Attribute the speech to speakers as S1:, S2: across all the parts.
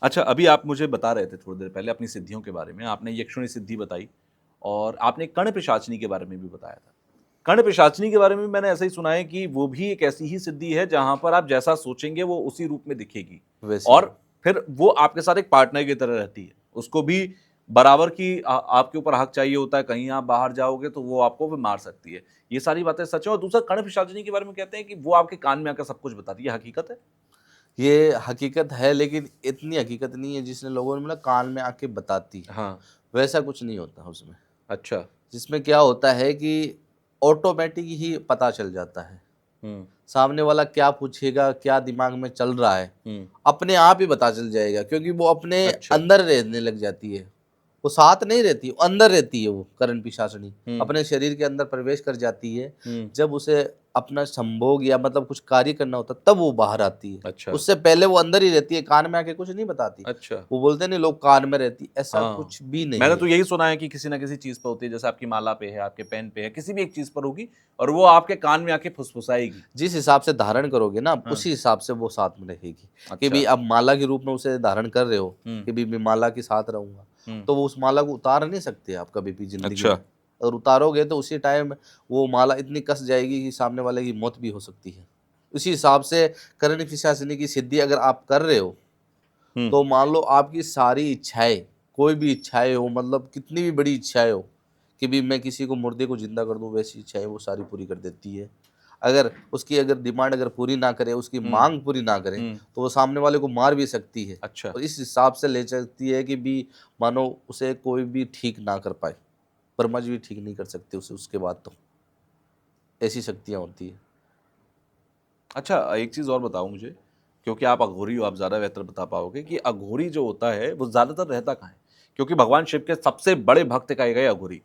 S1: अच्छा, अभी आप मुझे बता रहे थे थोड़ी देर पहले अपनी सिद्धियों के बारे में। आपने यक्षुणी सिद्धि बताई और आपने कर्ण पिशाचिनी के बारे में भी बताया था। कर्ण पिशाचिनी के बारे में मैंने ऐसा ही सुना है कि वो भी एक ऐसी ही सिद्धि है जहाँ पर आप जैसा सोचेंगे वो उसी रूप में दिखेगी
S2: वैसे ही।
S1: और फिर वो आपके साथ एक पार्टनर की तरह रहती है। उसको भी बराबर की आपके ऊपर हक चाहिए होता है, कहीं आप बाहर जाओगे तो वो आपको भी मार सकती है। ये सारी बातें सच है और दूसरा कर्ण पिशाचिनी के बारे में कहते हैं कि वो आपके कान में आकर सब कुछ बताती है, हकीकत है?
S2: ये हकीकत है, लेकिन इतनी हकीकत नहीं है जिसने लोगों ने बोला कान में आके बताती है।
S1: हाँ,
S2: वैसा कुछ नहीं होता उसमें।
S1: अच्छा।
S2: जिसमें क्या होता है कि ऑटोमेटिक ही पता चल जाता है।
S1: हुँ,
S2: सामने वाला क्या पूछेगा, क्या दिमाग में चल रहा है,
S1: हुँ,
S2: अपने आप ही पता चल जाएगा, क्योंकि वो अपने
S1: अच्छा।
S2: अंदर रहने लग जाती है। वो साथ नहीं रहती, वो अंदर रहती है, वो करण पिशाचिनी
S1: हुँ,
S2: अपने शरीर के अंदर प्रवेश कर जाती है।
S1: हुँ,
S2: जब उसे अपना संभोग या मतलब कुछ कार्य करना होता है, तब वो बाहर आती है।
S1: अच्छा,
S2: उससे पहले वो अंदर ही रहती है, कान में आके कुछ नहीं बताती।
S1: अच्छा।
S2: वो बोलते नहीं लोग कान में रहती, ऐसा
S1: हाँ,
S2: कुछ भी नहीं
S1: मैंने
S2: है।
S1: तो यही सुना है कि किसी न किसी चीज़ पे होती है, जैसे आपकी माला पे है, आपके पेन पे है, किसी भी एक चीज़ पर होगी और वो आपके कान में आके फुसफुसाएगी।
S2: जिस हिसाब से धारण करोगे ना,
S1: हाँ,
S2: उसी हिसाब से वो साथ में रहेगी। कि
S1: अच्छा।
S2: भी आप माला के रूप में उसे धारण कर रहे हो,
S1: हुँ,
S2: कि भी मैं माला के साथ रहूँगा,
S1: हुँ,
S2: तो वो उस माला को उतार नहीं सकते आप कभी भी ज़िंदगी
S1: अच्छा,
S2: में। अगर उतारोगे तो उसी टाइम वो माला इतनी कस जाएगी कि सामने वाले की मौत भी हो सकती है। उसी हिसाब से करण पिशाचिनी की सिद्धि अगर आप कर रहे हो,
S1: हुँ,
S2: तो मान लो आपकी सारी इच्छाएँ, कोई भी इच्छाएँ हो, मतलब कितनी भी बड़ी इच्छाएँ हो, कि भी मैं किसी को मुर्दे को ज़िंदा कर दूँ, वैसी इच्छाएँ वो सारी पूरी कर देती है। अगर उसकी अगर डिमांड अगर पूरी ना करे, उसकी
S1: हुँ,
S2: माँग पूरी ना करे,
S1: हुँ,
S2: तो वो सामने वाले को मार भी सकती है।
S1: अच्छा,
S2: और इस हिसाब से ले चलती है कि भी मानो उसे कोई भी ठीक ना कर पाए। ब्रह्मा जी भी ठीक नहीं कर सकते उसे उसके बाद तो। ऐसी शक्तियाँ होती हैं।
S1: अच्छा एक चीज़ और बताओ मुझे, क्योंकि आप अघोरी हो, आप ज़्यादा बेहतर बता पाओगे कि अघोरी जो होता है, वो ज़्यादातर रहता कहाँ है? क्योंकि भगवान शिव के सबसे बड़े भक्त कहे गए अघोरी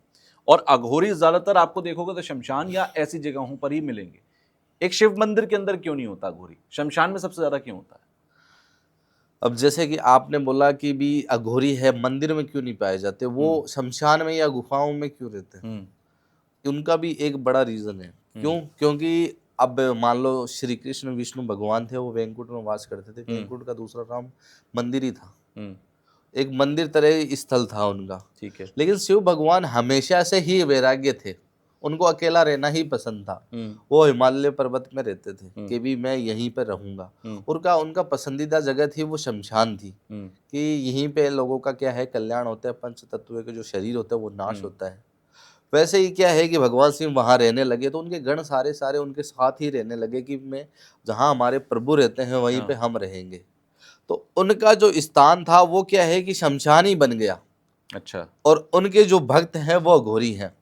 S1: और अघोरी ज़्यादातर आपको देखोगे तो शमशान या ऐसी जगहों पर ही मिलेंगे। एक शिव मंदिर के अंदर क्यों नहीं होता अघोरी? शमशान में सबसे ज़्यादा क्यों होता है?
S2: अब जैसे कि आपने बोला कि भी अघोरी है, मंदिर में क्यों नहीं पाए जाते?
S1: हुँ,
S2: वो शमशान में या गुफ़ाओं में क्यों रहते हैं?
S1: हुँ,
S2: उनका भी एक बड़ा रीज़न है।
S1: हुँ,
S2: क्यों? क्योंकि अब मान लो श्री कृष्ण विष्णु भगवान थे, वो वैकुंठ में वास करते थे।
S1: हुँ,
S2: वैकुंठ का दूसरा नाम मंदिर ही था।
S1: हुँ,
S2: एक मंदिर तरह स्थल था उनका।
S1: ठीक है।
S2: लेकिन शिव भगवान हमेशा से ही वैराग्य थे। उनको अकेला रहना ही पसंद था।
S1: हुँ,
S2: वो हिमालय पर्वत में रहते थे
S1: हुँ,
S2: कि भी मैं यहीं पर रहूँगा।
S1: हुँ,
S2: उनका उनका पसंदीदा जगह थी वो शमशान थी,
S1: हुँ,
S2: कि यहीं पे लोगों का क्या है कल्याण होता है, पंच तत्व के जो शरीर होता है वो नाश
S1: हुँ,
S2: होता है। वैसे ही क्या है कि भगवान शिव वहाँ रहने लगे तो उनके गण सारे उनके साथ ही रहने लगे कि मैं जहाँ हमारे प्रभु रहते हैं वहीं पे
S1: हाँ,
S2: हम रहेंगे। तो उनका जो स्थान था वो क्या है कि शमशान ही बन गया।
S1: अच्छा,
S2: और उनके जो भक्त हैं वो अघोरी हैं।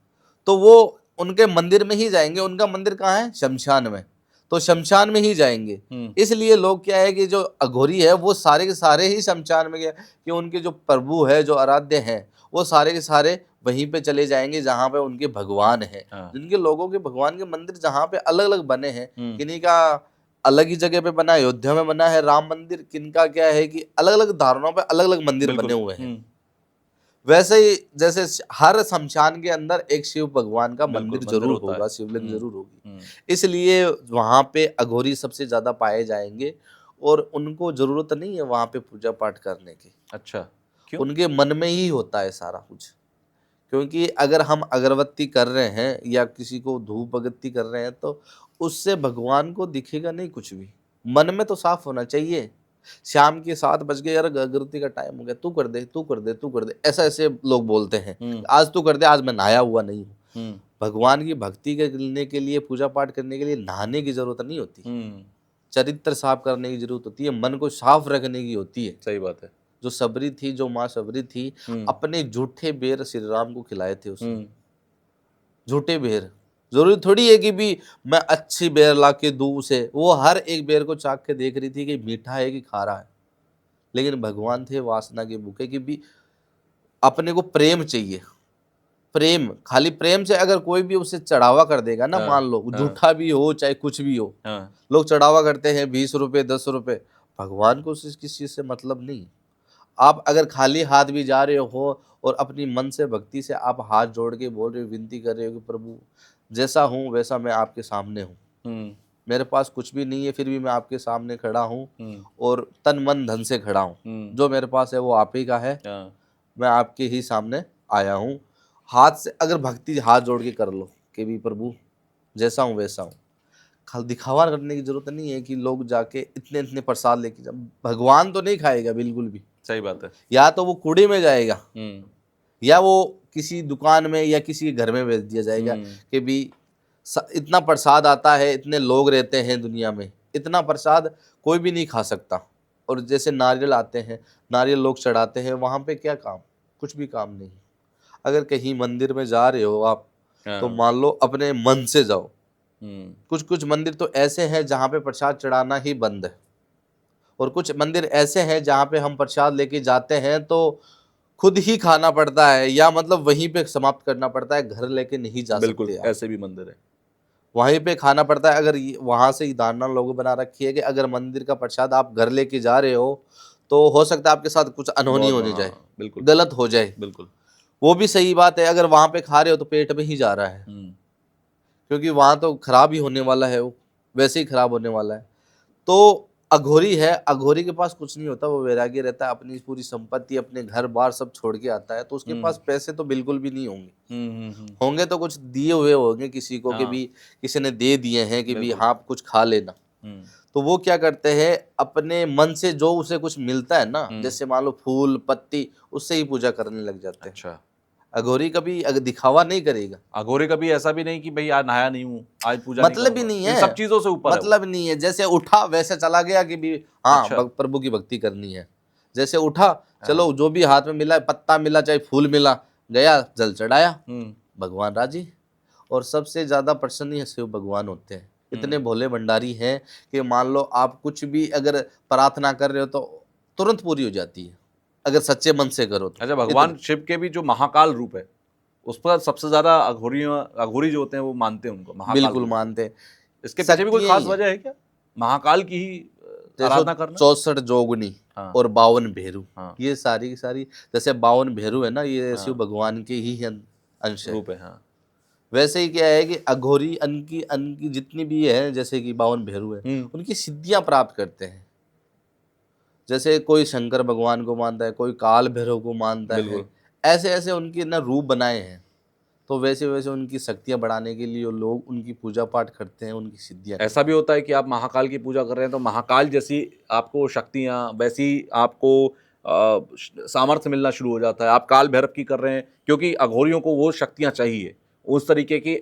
S2: तो वो उनके मंदिर में ही जाएँगे, उनका मंदिर कहाँ है? शमशान में। तो शमशान में ही जाएँगे।
S1: हुँ,
S2: इसलिए लोग क्या है कि जो अघोरी है वो सारे के सारे ही शमशान में गए, कि उनके जो प्रभु है, जो आराध्य हैं, वो सारे के सारे वहीं पे चले जाएँगे जहाँ पे उनके भगवान हैं।
S1: हाँ,
S2: जिनके लोगों के भगवान के मंदिर जहाँ पे अलग-अलग बने हैं,
S1: हुँ,
S2: किन्हीं का अलग ही जगह पे बना है, अयोध्या में बना है राम मंदिर, किनका क्या है कि अलग-अलग धारणों पे अलग-अलग मंदिर बने
S1: बिल्कुल,
S2: हुए हैं।
S1: हुँ,
S2: वैसे ही जैसे हर शमशान के अंदर एक शिव भगवान का
S1: बिल्कुल
S2: मंदिर
S1: मंदिर
S2: ज़रूर
S1: होता है।
S2: होगा, शिवलिंग
S1: हुँ,
S2: ज़रूर होगी।
S1: हुँ,
S2: इसलिए वहाँ पे अघोरी सबसे ज़्यादा पाए जाएँगे और उनको ज़रूरत नहीं है वहाँ पे पूजा-पाठ करने की।
S1: अच्छा, क्यों?
S2: उनके मन में ही होता है सारा कुछ। क्योंकि अगर हम अगरबत्ती कर रहे हैं या किसी को धूप अगरबत्ती कर रहे हैं तो उससे भगवान को दिखेगा नहीं कुछ भी। मन में तो साफ होना चाहिए। शाम के 7 बज गए यार अगरबत्ती का टाइम हो गया, तू कर दे, तू कर दे, तू कर दे। ऐसा-ऐसे लोग बोलते हैं।
S1: हुँ,
S2: आज तू कर दे, आज मैं नहाया हुआ नहीं हूँ।
S1: हुँ,
S2: भगवान की भक्ति करने के लिए, पूजा-पाठ करने के लिए नहाने की ज़रूरत नहीं होती।
S1: हुँ,
S2: चरित्र साफ करने की ज़रूरत होती है, मन को साफ रखने की होती है।
S1: सही बात है।
S2: जो सबरी थी, जो माँ सबरी थी,
S1: हुँ,
S2: अपने झूठे बेर श्री राम को खिलाए थे उसने।
S1: हुँ,
S2: झूठे बेर। ज़रूरी थोड़ी है कि भी मैं अच्छी बेर ला के दूँ उसे। वो हर एक बेर को चाख के देख रही थी कि मीठा है कि खारा है। लेकिन भगवान थे वासना के भूखे, कि भी अपने को प्रेम चाहिए। प्रेम, खाली प्रेम से अगर कोई भी उसे चढ़ावा कर देगा ना,
S1: हाँ,
S2: मान लो वो
S1: हाँ,
S2: झूठा भी हो चाहे कुछ भी हो।
S1: हाँ,
S2: लोग चढ़ावा करते हैं ₹20 ₹10, भगवान को उस किस चीज़ से मतलब नहीं। आप अगर खाली हाथ भी जा रहे हो और अपनी मन से भक्ति से आप हाथ जोड़ के बोल रहे हो, विनती कर रहे हो कि प्रभु जैसा हूँ वैसा मैं आपके सामने हूँ।
S1: हुँ,
S2: मेरे पास कुछ भी नहीं है, फिर भी मैं आपके सामने खड़ा हूँ
S1: हम्म,
S2: और तन मन धन से खड़ा हूँ। जो मेरे पास है वो आप ही का है,
S1: हाँ,
S2: मैं आपके ही सामने आया हूँ। हाथ से अगर भक्ति हाथ जोड़ के कर लो कि भी प्रभु जैसा हूँ वैसा हूँ। खाली दिखावा करने की जरूरत नहीं है कि लोग जाके इतने इतने प्रसाद लेके जा, भगवान तो नहीं खाएगा बिल्कुल भी।
S1: सही बात है।
S2: या तो वो कूड़े में जाएगा
S1: हम्म,
S2: या वो किसी दुकान में या किसी के घर में बेच दिया जाएगा
S1: हम्म,
S2: कि भी इतना प्रसाद आता है, इतने लोग रहते हैं दुनिया में, इतना प्रसाद कोई भी नहीं खा सकता। और जैसे नारियल आते हैं, नारियल लोग चढ़ाते हैं, वहाँ पे क्या काम, कुछ भी काम नहीं। अगर कहीं मंदिर में जा रहे हो आप, तो
S1: हाँ,
S2: मान लो अपने मन से जाओ।
S1: हम्म,
S2: कुछ कुछ मंदिर तो ऐसे हैं जहाँ पे प्रसाद चढ़ाना ही बंद है, और कुछ मंदिर ऐसे हैं जहाँ पे हम प्रसाद लेके जाते हैं तो खुद ही खाना पड़ता है, या मतलब वहीं पे समाप्त करना पड़ता है, घर लेके नहीं जा
S1: बिल्कुल
S2: सकते आप,
S1: ऐसे भी मंदिर है।
S2: वहीं पे खाना पड़ता है। अगर वहां से ही धारणा लोगों बना रखी है कि अगर मंदिर का प्रसाद आप घर लेके जा रहे हो तो हो सकता है आपके साथ कुछ अनहोनी
S1: बहुत
S2: होने जाए,
S1: हाँ, बिल्कुल
S2: गलत हो जाए।
S1: बिल्कुल।
S2: वो भी सही बात है, अगर वहां पे खा रहे हो तो पेट में ही जा रहा है,
S1: हम्म,
S2: क्योंकि वहां तो खराब ही होने वाला है, वो वैसे ही खराब होने वाला है। तो अघोरी है, अघोरी के पास कुछ नहीं होता, वो वैरागी रहता है, अपनी पूरी संपत्ति अपने घर बार सब छोड़ के आता है। तो उसके
S1: हम्म,
S2: पास पैसे तो बिल्कुल भी नहीं होंगे,
S1: हम्म,
S2: होंगे तो कुछ दिए हुए होंगे किसी को कि
S1: हाँ,
S2: भी किसी ने दे दिए हैं कि भी
S1: बिल्कुल।
S2: हाँ आप कुछ खा लेना।
S1: हम्म,
S2: तो वो क्या करते हैं, अपने मन से जो उसे कुछ मिलता है ना,
S1: हम्म,
S2: जैसे मान लो फूल पत्ती, उससे ही पूजा करने लग जाते हैं।
S1: अच्छा।
S2: अघोरी कभी दिखावा नहीं करेगा,
S1: अघोरे कभी ऐसा भी नहीं कि भाई आज नहाया नहीं हूँ, आज पूजा नहीं
S2: मतलब ही
S1: करूंगा,
S2: नहीं
S1: इन
S2: है,
S1: सब चीजों से ऊपर है वो।
S2: मतलब नहीं है। जैसे उठा वैसे चला गया कि भी हाँ
S1: अच्छा,
S2: प्रभु की भक्ति करनी है। जैसे उठा, चलो
S1: हाँ,
S2: जो भी हाथ में मिला, पत्ता मिला चाहे फूल मिला, गया जल चढ़ाया,
S1: हम्म,
S2: भगवान राजी। और सबसे ज्यादा प्रसन्न शिव भगवान होते हैं, इतने
S1: हम्म,
S2: भोले भंडारी हैं कि मान लो आप कुछ भी अगर प्रार्थना कर रहे हो तो तुरंत पूरी हो जाती है, अगर सच्चे मन से करो तो।
S1: अच्छा।
S2: इतने
S1: भगवान शिव के भी जो महाकाल रूप है, उस पर सबसे ज्यादा अघोरी अघोरी जो होते हैं वो मानते हैं उनको महाकाल
S2: बिल्कुल
S1: रूप को।
S2: मानते हैं।
S1: इसके पीछे भी कोई
S2: शक्तियाँ
S1: खास
S2: ही है,
S1: वजह है क्या, महाकाल की ही
S2: जैसे
S1: आराधना करना?
S2: 64 जोगनी
S1: हाँ,
S2: और 52 भेरू,
S1: हाँ,
S2: ये सारी की सारी, जैसे 52 भेरू है ना, ये शिव
S1: हाँ,
S2: भगवान के ही अंश है।
S1: रूप है, हाँ।
S2: वैसे ही क्या है कि अघोरी अन की जितनी भी है, जैसे कि 52 भेरू है,
S1: हम्म,
S2: उनकी सिद्धियां प्राप्त करते हैं। जैसे कोई शंकर भगवान को मानता है, कोई काल भैरव को मानता है,
S1: बिल्कुल।
S2: ऐसे ऐसे उनके ना रूप बनाए हैं। तो वैसे वैसे उनकी शक्तियां बढ़ाने के लिए लोग उनकी पूजा पाठ करते हैं, उनकी सिद्धियां
S1: ऐसा
S2: करते
S1: भी
S2: हैं।
S1: होता है कि आप महाकाल की पूजा कर रहे हैं तो महाकाल जैसी आपको शक्तियाँ, वैसी आपको सामर्थ्य मिलना शुरू हो जाता है। आप काल भैरव की कर रहे हैं क्योंकि अघोरियों को वो शक्तियाँ चाहिए, उस तरीके की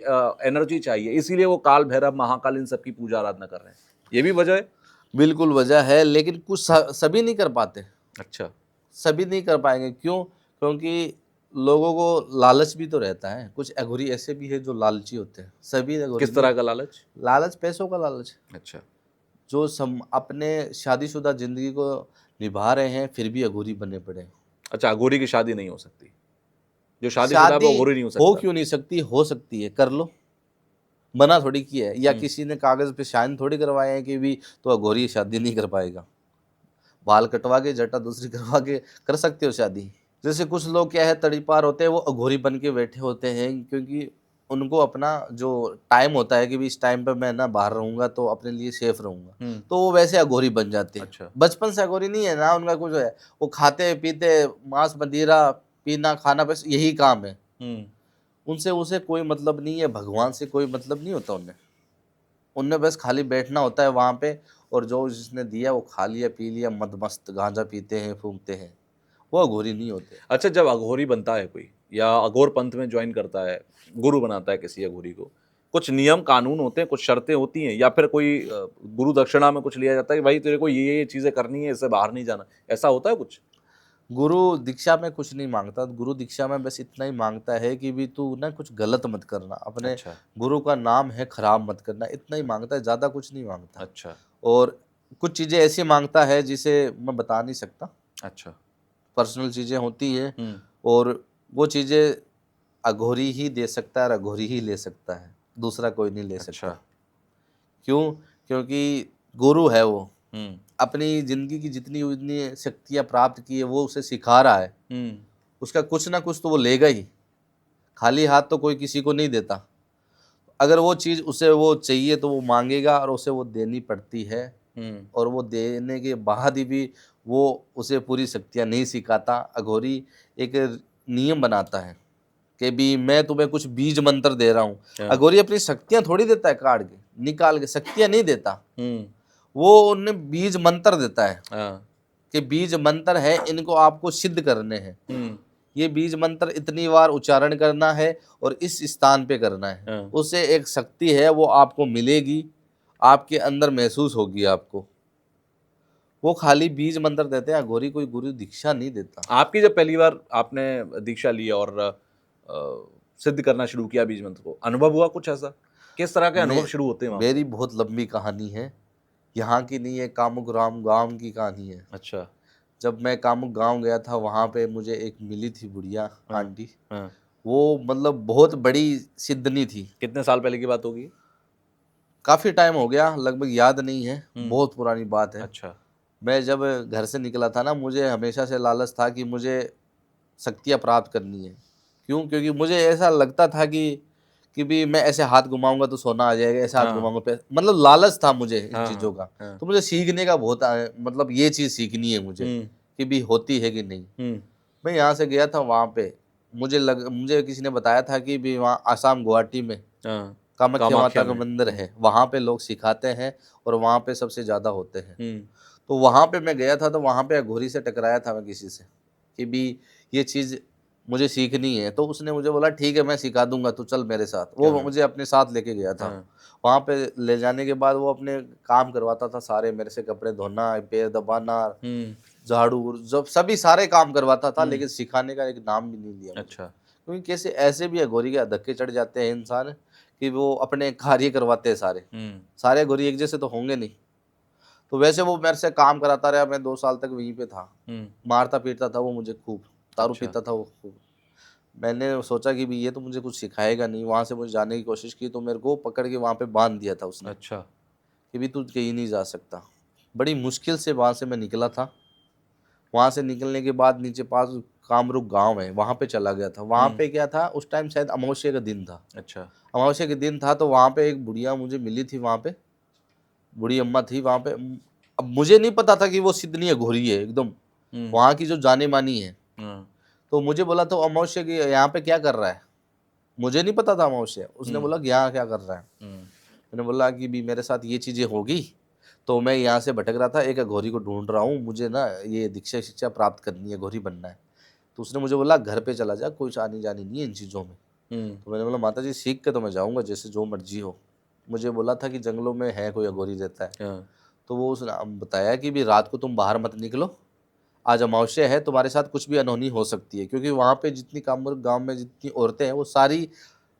S1: एनर्जी चाहिए, इसीलिए वो काल भैरव महाकाल इन सब की पूजा आराधना कर रहे हैं। ये भी वजह है।
S2: बिल्कुल वजह है, लेकिन कुछ सभी नहीं कर पाते,
S1: अच्छा,
S2: सभी नहीं कर पाएंगे। क्यों? क्योंकि लोगों को लालच भी तो रहता है, कुछ अघोरी ऐसे भी है जो लालची होते हैं, सभी अघोरी
S1: किस
S2: नहीं।
S1: तरह का लालच?
S2: लालच पैसों का लालच,
S1: अच्छा,
S2: जो अपने शादीशुदा जिंदगी को निभा रहे हैं फिर भी अघोरी बने पड़े हैं।
S1: अच्छा, अघोरी की शादी नहीं हो सकती, जो शादीशुदा है वो
S2: शादी
S1: अघोरी नहीं हो
S2: हो
S1: सकता।
S2: क्यों नहीं सकती, हो सकती है, कर लो, मना थोड़ी किया है, या
S1: हम्म,
S2: किसी ने कागज पे साइन थोड़ी करवाए हैं कि भी तो अघोरी शादी नहीं कर पाएगा। बाल कटवा के जटा दूसरी करवा के कर सकते हो शादी। जैसे कुछ लोग क्या है तड़ीपार होते हैं, वो अघोरी बन के बैठे होते हैं, क्योंकि उनको अपना जो टाइम होता है कि भी इस टाइम पे मैं ना बाहर रहूंगा तो अपने लिए सेफ रहूंगा,
S1: हम्म,
S2: तो वो वैसे अघोरी बन जाते हैं।
S1: अच्छा,
S2: बचपन से अघोरी नहीं है ना उनका, कुछ है, वो खाते पीते मांस मदिरा पीना खाना, बस यही काम है
S1: हम्म,
S2: उनसे। उसे कोई मतलब नहीं है, भगवान से कोई मतलब नहीं होता उन्हें। उन्हें बस खाली बैठना होता है वहां पे, और जो जिसने दिया वो खा लिया पी लिया, मद मस्त गांजा पीते हैं फूंकते हैं, वो अघोरी नहीं होते।
S1: अच्छा। जब अघोरी बनता है कोई या अघोर पंथ में ज्वाइन करता है, गुरु बनाता है किसी अघोरी को, कुछ नियम कानून होते हैं, कुछ शर्तें होती हैं, या फिर कोई गुरु दक्षिणा में कुछ लिया जाता है कि भाई तेरे को ये चीजें करनी है, इससे बाहर नहीं जाना, ऐसा होता है कुछ?
S2: गुरु दीक्षा में कुछ नहीं मांगता, गुरु दीक्षा में बस इतना ही मांगता है कि भी तू ना कुछ गलत मत करना, अपने
S1: अच्छा,
S2: गुरु का नाम है खराब मत करना, इतना ही मांगता है, ज्यादा कुछ नहीं मांगता।
S1: अच्छा,
S2: और कुछ चीजें ऐसी मांगता है जिसे मैं बता नहीं सकता,
S1: अच्छा,
S2: पर्सनल चीजें होती है,
S1: हम्म,
S2: और वो चीजें अघोरी ही दे सकता है और अघोरी ही ले सकता है, दूसरा कोई नहीं ले
S1: अच्छा,
S2: सकता। क्यों? क्योंकि गुरु है वो,
S1: हम्म,
S2: अपनी जिंदगी की जितनी उतनी शक्तियां प्राप्त की है वो उसे सिखा रहा है,
S1: हम्म,
S2: उसका कुछ ना कुछ तो वो लेगा ही, खाली हाथ तो कोई किसी को नहीं देता। अगर वो चीज़ उसे वो चाहिए तो वो मांगेगा और उसे वो देनी पड़ती है, और वो देने के बाद ही भी वो उसे पूरी शक्तियाँ नहीं सिखाता। अघोरी एक नियम बनाता है कि भी मैं तुम्हें कुछ बीज मंत्र दे रहा हूँ।
S1: हाँ।
S2: अघोरी अपनी शक्तियाँ थोड़ी देता है काट के, निकाल के शक्तियाँ नहीं देता,
S1: हम्म।
S2: वो उन्हें बीज मंत्र देता है
S1: हाँ।
S2: कि बीज मंत्र है, इनको आपको सिद्ध करने हैं।
S1: हम्म।
S2: ये बीज मंत्र इतनी बार उच्चारण करना है और इस स्थान पे करना है।
S1: हाँ।
S2: उससे एक शक्ति है वो आपको मिलेगी, आपके अंदर महसूस होगी आपको। वो खाली बीज मंत्र देते हैं, अघोरी कोई गुरु दीक्षा नहीं देता।
S1: आपकी जब पहली बार आपने दीक्षा ली और सिद्ध करना शुरू किया बीज मंत्र को, अनुभव हुआ कुछ ऐसा? किस तरह के
S2: मैं
S1: अनुभव शुरू होते हैं वहां
S2: मेरी
S1: पे?
S2: बहुत लंबी कहानी है, यहाँ की नहीं है, कामुक राम गांव की कहानी है।
S1: अच्छा।
S2: जब मैं कामुक गांव गया था, वहाँ पे मुझे एक मिली थी बुढ़िया
S1: हाँ।
S2: आंटी।
S1: हाँ।
S2: वो मतलब बहुत बड़ी सिद्धनी थी।
S1: कितने साल पहले की बात होगी?
S2: काफ़ी टाइम हो गया, लगभग याद नहीं है,
S1: हम्म।
S2: बहुत पुरानी बात है।
S1: अच्छा।
S2: मैं जब घर से निकला था ना, मुझे हमेशा से लालच था कि मुझे शक्तियाँ प्राप्त करनी है। क्यों? क्योंकि मुझे ऐसा लगता था कि भी मैं ऐसे हाथ घुमाऊँगा तो सोना आ जाएगा, ऐसे हाथ
S1: हाँ।
S2: घुमाऊँगा पे मतलब लालच था मुझे इन
S1: हाँ।
S2: चीज़ों
S1: हाँ।
S2: का।
S1: हाँ।
S2: तो मुझे सीखने का बहुत मतलब ये चीज़ सीखनी है मुझे,
S1: हम्म।
S2: कि भी होती है कि नहीं।
S1: हम्म।
S2: मैं यहाँ से गया था वहाँ पे, मुझे किसी ने बताया था कि भी वहाँ आसाम गुवाहाटी में
S1: हाँ।
S2: कामाख्या माता
S1: कामाख्या
S2: का
S1: में।
S2: मंदिर है, वहाँ पे लोग सिखाते हैं और वहाँ पे सबसे ज़्यादा होते हैं।
S1: हम्म।
S2: तो वहाँ पे मैं गया था, तो वहाँ पे अघोरी से टकराया था मैं किसी से, कि भी ये चीज़ मुझे सीखनी है। तो उसने मुझे बोला ठीक है मैं सिखा दूँगा, तू चल मेरे साथ। वो
S1: हाँ।
S2: मुझे अपने साथ लेके गया था।
S1: हाँ।
S2: वहाँ पे ले जाने के बाद वो अपने काम करवाता था सारे मेरे से, कपड़े धोना, पैर दबाना,
S1: हम्म।
S2: झाड़ू, जब सभी सारे काम करवाता था,
S1: हम्म।
S2: लेकिन सिखाने का एक नाम भी नहीं लिया मुझे।
S1: अच्छा।
S2: क्योंकि कैसे ऐसे भी अघोरी के धक्के चढ़ जाते हैं इंसान, कि वो अपने कार्य करवाते हैं सारे।
S1: हम्म।
S2: सारे अघोरी एक जैसे तो होंगे नहीं। तो वैसे वो मेरे से काम कराता रहा, मैं 2 साल तक वहीं पे था।
S1: हम्म।
S2: मारता-पीटता था वो मुझे खूब, दारू
S1: अच्छा।
S2: पीता था वो खूब। मैंने सोचा कि भी ये तो मुझे कुछ सिखाएगा नहीं, वहाँ से मुझे जाने की कोशिश की, तो मेरे को पकड़ के वहाँ पे बाँध दिया था उसने,
S1: अच्छा।
S2: कि भी तू कहीं नहीं जा सकता। बड़ी मुश्किल से वहाँ से मैं निकला था। वहाँ से निकलने के बाद नीचे पास कामरूप गाँव है, वहाँ पे चला गया था। वहाँ
S1: हम्म।
S2: पे क्या था, उस टाइम शायद अमावस्या का दिन था।
S1: अच्छा।
S2: अमावस्या के दिन था, तो वहाँ पे एक बुढ़िया मुझे मिली थी वहाँ पे, बूढ़ी अम्मा थी वहाँ पे। अब मुझे नहीं पता था कि वो सिद्धनी अघोरी है एकदम,
S1: हम्म।
S2: वहाँ की जो जानी-मानी है।
S1: हाँ।
S2: तो मुझे बोला तो अमावस्या की यहाँ पे क्या कर रहा है? मुझे नहीं पता था अमावस्या। उसने
S1: हम्म।
S2: बोला कि यहाँ क्या कर रहा है?
S1: हम्म।
S2: मैंने बोला कि भी मेरे साथ ये चीज़ें होगी, तो मैं यहाँ से भटक रहा था, एक अघोरी को ढूँढ रहा हूँ, मुझे ना ये दीक्षा-शिक्षा प्राप्त करनी है, अघोरी बनना है। तो उसने मुझे बोला घर पे चला जा, कुछ आनी-जानी नहीं है इन चीज़ों में।
S1: हम्म।
S2: तो मैंने बोला माताजी सीख के तो मैं जाऊँगा, जैसे जो मर्ज़ी हो। मुझे बोला था कि जंगलों में है कोई अघोरी रहता है।
S1: हाँ।
S2: तो वो उसने बताया कि भी रात को तुम बाहर मत निकलो, आज अमावस्या है, तुम्हारे साथ कुछ भी अनहोनी हो सकती है। क्योंकि वहाँ पे जितनी कामरूप गाँव में जितनी औरतें हैं, वो सारी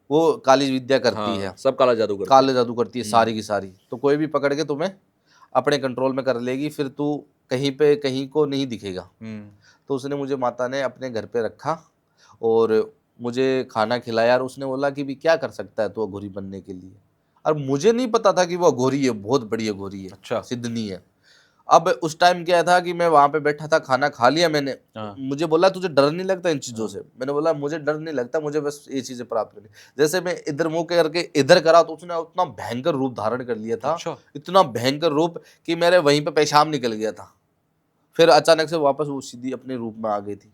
S2: वो काली विद्या करती
S1: हाँ,
S2: है,
S1: सब काला जादू करते
S2: काले
S1: हैं।
S2: जादू करती है
S1: हम्म।
S2: सारी की सारी। तो कोई भी पकड़ के तुम्हें अपने कंट्रोल में कर लेगी, फिर तू कहीं पे कहीं को नहीं दिखेगा।
S1: हम्म।
S2: तो उसने मुझे माता ने अपने घर पे रखा और मुझे खाना खिलाया, और उसने बोला कि भी क्या कर सकता है तू अघोरी बनने के लिए। और मुझे नहीं पता था कि वो अघोरी है, बहुत बड़ी अघोरी है,
S1: अच्छा।
S2: सिद्धनी है। अब उस टाइम क्या था कि मैं वहाँ पे बैठा था, खाना खा लिया मैंने।
S1: हाँ।
S2: मुझे बोला तुझे डर नहीं लगता इन चीज़ों
S1: हाँ।
S2: से? मैंने बोला मुझे डर नहीं लगता, मुझे बस ये चीज़ें प्राप्त करनी। जैसे मैं इधर मुँह करके इधर करा, तो उसने उतना भयंकर रूप धारण कर लिया था,
S1: अच्छा।
S2: इतना भयंकर रूप कि मेरे वहीं पे पेशाब निकल गया था। फिर अचानक से वापस वो सीधी अपने रूप में आ गई थी।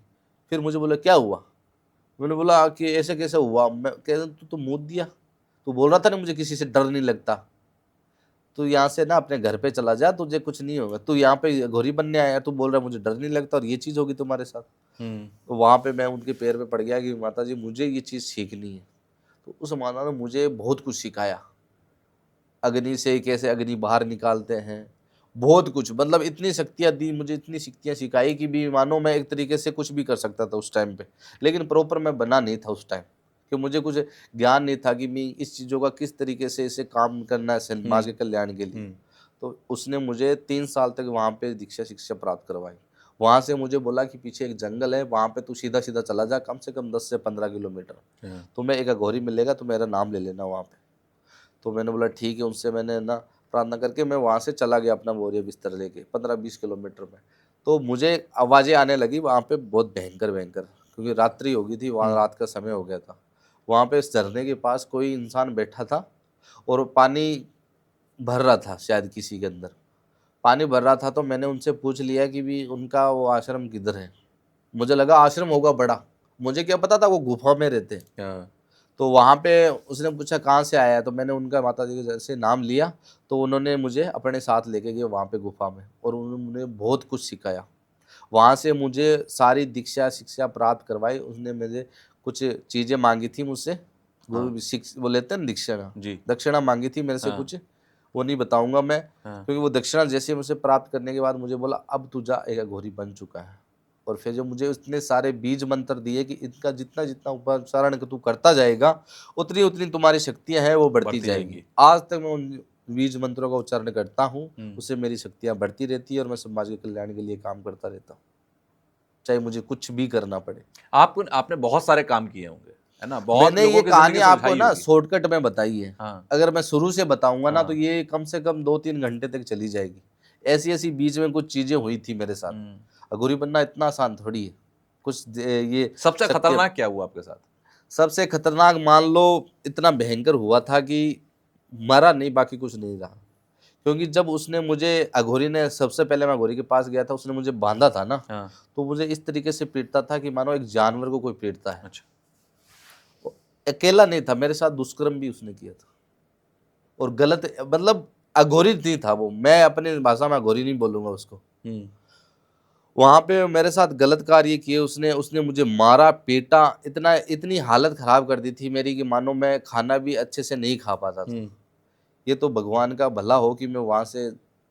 S2: फिर मुझे बोला क्या हुआ? मैंने बोला कि ऐसे कैसे हुआ? मैं कह रहा तू तो मुँह दिया, तू बोल रहा था ना मुझे किसी से डर नहीं लगता। तू यहाँ से ना अपने घर पे चला जा, तुझे कुछ नहीं होगा। तू यहाँ पे घोरी बनने आया, तू बोल रहा है मुझे डर नहीं लगता और ये चीज़ होगी तुम्हारे साथ।
S1: हम्म।
S2: तो वहाँ पे मैं उनके पैर पे पड़ गया कि माताजी मुझे ये चीज़ सीखनी है। तो उस माता ने मुझे बहुत कुछ सिखाया। अग्नि से कैसे अग्नि बाहर निकालते हैं, बहुत कुछ, मतलब इतनी शक्तियाँ दी मुझे, इतनी शक्तियाँ सिखाई कि भी मानो मैं एक तरीके से कुछ भी कर सकता था उस टाइम पे। लेकिन प्रॉपर मैं बना नहीं था उस टाइम, कि मुझे कुछ ज्ञान नहीं था कि मैं इस चीज़ों का किस तरीके से इसे काम करना है समाज
S1: हम्म।
S2: के कल्याण के लिए।
S1: हम्म।
S2: तो उसने मुझे 3 साल तक वहाँ पे दीक्षा शिक्षा प्राप्त करवाई। वहाँ से मुझे बोला कि पीछे एक जंगल है, वहाँ पे तू सीधा-सीधा चला जा, कम से कम 10 से 15 किलोमीटर।
S1: हाँ।
S2: तुम्हें एक अघोरी मिलेगा, तो मेरा नाम ले लेना वहाँ पे। तो मैंने बोला ठीक है, उनसे मैंने ना प्रार्थना करके मैं वहाँ से चला गया अपना बोरिया बिस्तर लेके 15-20 किलोमीटर में। तो मुझे आवाज़ें आने लगी वहाँ पे बहुत भयंकर-भयंकर, क्योंकि रात्रि हो गई थी, वहाँ
S1: हम्म।
S2: रात का समय हो गया था। वहाँ पे इस झरने के पास कोई इंसान बैठा था और पानी भर रहा था शायद किसी के अंदर, पानी भर रहा था। तो मैंने उनसे पूछ लिया कि भी उनका वो आश्रम किधर है। मुझे लगा आश्रम होगा बड़ा, मुझे क्या पता था वो गुफा में रहते हैं।
S1: हाँ,
S2: तो वहाँ पे उसने पूछा कहाँ से आया है, तो मैंने उनका माता जी के जैसे नाम लिया। तो उन्होंने मुझे अपने साथ लेके गए वहाँ पे गुफा में, और उन्होंने बहुत कुछ सिखाया। वहाँ से मुझे सारी दीक्षा शिक्षा प्राप्त करवाई। उसने मुझे कुछ चीज़ें मांगी थी मुझसे,
S1: हाँ,
S2: गुरु शिक्ष वो लेते हैं ना दक्षिणा,
S1: जी,
S2: दक्षिणा मांगी थी मेरे से
S1: हाँ,
S2: कुछ, वो नहीं बताऊंगा मैं,
S1: हाँ,
S2: क्योंकि वो दक्षिणा जैसे मुझसे प्राप्त करने के बाद मुझे बोला अब तू जा, एक अघोरी बन चुका है। और फिर जो मुझे इतने सारे बीज मंत्र दिए कि इनका जितना जितना उच्चारण तू करता जाएगा, उतनी उतनी तुम्हारी शक्तियां हैं वो बढ़ती
S1: बढ़ती
S2: जाएंगी।
S1: जाएंगी।
S2: आज तक मैं उन बीज मंत्रों का उच्चारण करता हूँ,
S1: हम्म।
S2: उससे मेरी शक्तियां बढ़ती रहती है, और मैं समाज के कल्याण के लिए काम करता रहता हूँ, चाहे मुझे कुछ भी करना पड़े।
S1: आपको आपने बहुत सारे काम किए होंगे, है ना? बहुत
S2: मैंने ये
S1: लोगों की
S2: कहानी
S1: ज़िंदगी
S2: आपको
S1: सुलझाई
S2: ना
S1: होगी।
S2: शॉर्टकट में बताई है।
S1: हाँ,
S2: अगर मैं शुरू से बताऊंगा ना तो
S1: हाँ।
S2: ये कम से कम 2-3 घंटे तक चली जाएगी। ऐसी ऐसी बीच में कुछ चीजें हुई थी मेरे साथ।
S1: हुँ।
S2: अघोरी बनना इतना आसान थोड़ी है। ये
S1: सबसे
S2: शक्तियाँ,
S1: खतरनाक क्या हुआ आपके साथ?
S2: सबसे खतरनाक मान लो इतना भयंकर हुआ था कि मरा नहीं, बाकी कुछ नहीं रहा। क्योंकि जब उसने मुझे, अघोरी ने, सबसे पहले मैं अघोरी के पास गया था, उसने मुझे बांधा था ना,
S1: हाँ,
S2: तो मुझे इस तरीके से पीटता था कि मानो एक जानवर को कोई पीटता है।
S1: अच्छा।
S2: वो अकेला नहीं था, मेरे साथ दुष्कर्म भी उसने किया था, और गलत, मतलब अघोरी नहीं था वो, मैं अपनी भाषा में अघोरी नहीं बोलूंगा उसको।
S1: हुँ,
S2: वहां पे मेरे साथ गलत कार्य किए उसने। उसने मुझे मारा, पीटा, इतना, इतनी हालत खराब कर दी थी मेरी कि मानो मैं खाना भी अच्छे से नहीं खा पाता था।
S1: हुँ,
S2: ये तो भगवान का भला हो कि मैं वहां से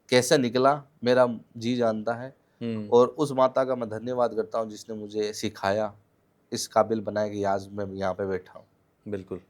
S2: कैसे निकला, मेरा जी जानता है।
S1: हुँ।
S2: और उस माता का मैं धन्यवाद करता हूँ जिसने मुझे सिखाया, इस काबिल बनाया कि आज मैं यहाँ पे बैठा हूँ।
S1: बिल्कुल।